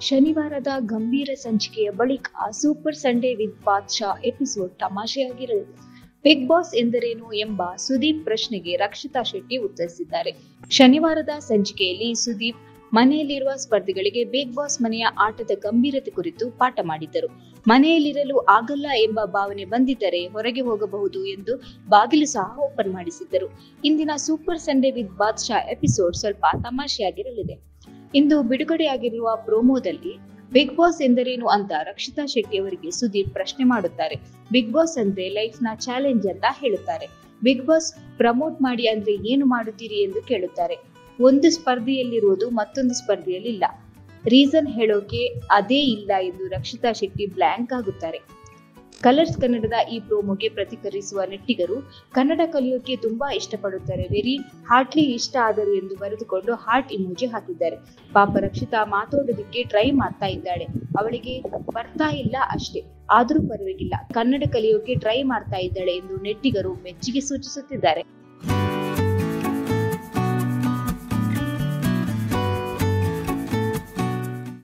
ಶನಿವಾರದ ಗಂಭೀರ ಸಂಚಿಕೆಯ ಬಳಿಕ super Sunday with Badshah episode ತಮಾಷೆಯಾಗಿರಲಿದೆ. ಬಿಗ್ ಬಾಸ್ ಎಂದರೇನು ಎಂಬ ಸುದೀಪ್ ಪ್ರಶ್ನೆಗೆ ರಕ್ಷಿತಾ ಶೆಟ್ಟಿ ಉತ್ತರಿಸಿದ್ದಾರೆ. ಶನಿವಾರದ ಸಂಚಿಕೆಯಲ್ಲಿ ಸುದೀಪ್ ಮನೆಯಲ್ಲಿರುವ ಸ್ಪರ್ಧಿಗಳಿಗೆ ಬಿಗ್ ಬಾಸ್ ಮನೆಯ ಆಟದ ಗಂಭೀರತೆ ಕುರಿತು ಪಾಠ ಮಾಡಿದ್ದರು. ಮನೆಯಲ್ಲಿರಲು ಆಗಲ್ಲ ಎಂಬ ಭಾವನೆ ಬಂದಿದ್ದರೆ ಹೊರಗೆ ಹೋಗಬಹುದು ಎಂದು ಬಾಗಿಲು ಸಹ ಓಪನ್ ಮಾಡಿಸಿದ್ದರು. ಇಂದಿನ super Sunday with Badshah episode ಸ್ವಲ್ಪ ತಮಾಷೆಯಾಗಿರಲಿದೆ. ಇಂದು ಬಿಡುಗಡೆಯಾಗಿರುವ ಪ್ರೋಮೋದಲ್ಲಿ ಬಿಗ್ ಬಾಸ್ ಎಂದರೇನು ಅಂತ ರಕ್ಷಿತಾ ಶೆಟ್ಟಿ ಅವರಿಗೆ ಸುದೀಪ್ ಪ್ರಶ್ನೆ ಮಾಡುತ್ತಾರೆ. ಬಿಗ್ ಬಾಸ್ ಅಂದ್ರೆ ಲೈಫ್ ನ ಚಾಲೆಂಜ್ ಅಂತ ಹೇಳುತ್ತಾರೆ. ಬಿಗ್ ಬಾಸ್ ಪ್ರಮೋಟ್ ಮಾಡಿ ಅಂದ್ರೆ ಏನು ಮಾಡುತ್ತೀರಿ ಎಂದು ಕೇಳುತ್ತಾರೆ. ಒಂದು ಸ್ಪರ್ಧೆಯಲ್ಲಿರುವುದು ಮತ್ತೊಂದು ಸ್ಪರ್ಧೆಯಲ್ಲಿ ಇಲ್ಲ, ರೀಸನ್ ಹೇಳೋಕೆ ಅದೇ ಇಲ್ಲ ಎಂದು ರಕ್ಷಿತಾ ಶೆಟ್ಟಿ ಬ್ಲಾಂಕ್ ಆಗುತ್ತಾರೆ. ಕಲರ್ಸ್ ಕನ್ನಡದ ಈ ಪ್ರೋಮೋಗೆ ಪ್ರತಿಕ್ರಿಯಿಸುವ ನೆಟ್ಟಿಗರು, ಕನ್ನಡ ಕಲಿಯೋಕೆ ತುಂಬಾ ಇಷ್ಟಪಡುತ್ತಾರೆ, ವೆರಿ ಹಾರ್ಟ್ಲಿ ಇಷ್ಟ ಆದರು ಎಂದು ಬರೆದುಕೊಂಡು ಹಾರ್ಟ್ ಇಮೋಜಿ ಹಾಕಿದ್ದಾರೆ. ಪಾಪ ರಕ್ಷಿತಾ ಮಾತಾಡೋದಕ್ಕೆ ಟ್ರೈ ಮಾಡ್ತಾ ಇದ್ದಾಳೆ, ಅವಳಿಗೆ ಬರ್ತಾ ಇಲ್ಲ ಅಷ್ಟೇ, ಆದ್ರೂ ಪರವಾಗಿಲ್ಲ, ಕನ್ನಡ ಕಲಿಯೋಕೆ ಟ್ರೈ ಮಾಡ್ತಾ ಇದ್ದಾಳೆ ಎಂದು ನೆಟ್ಟಿಗರು ಮೆಚ್ಚುಗೆ ಸೂಚಿಸುತ್ತಿದ್ದಾರೆ.